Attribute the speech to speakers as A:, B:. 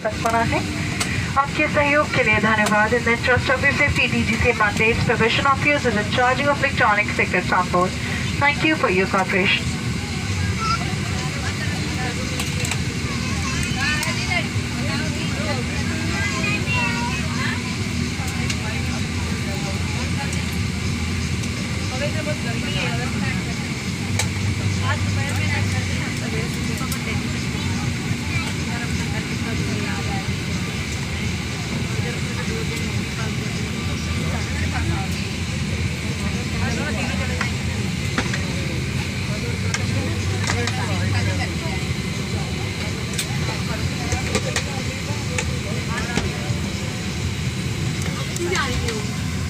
A: तक पड़ा है। आपके सहयोग के लिए धन्यवाद। In the interest of your safety, DGCA mandates provision of users and charging of electronic cigarettes on board. Thank you for your cooperation.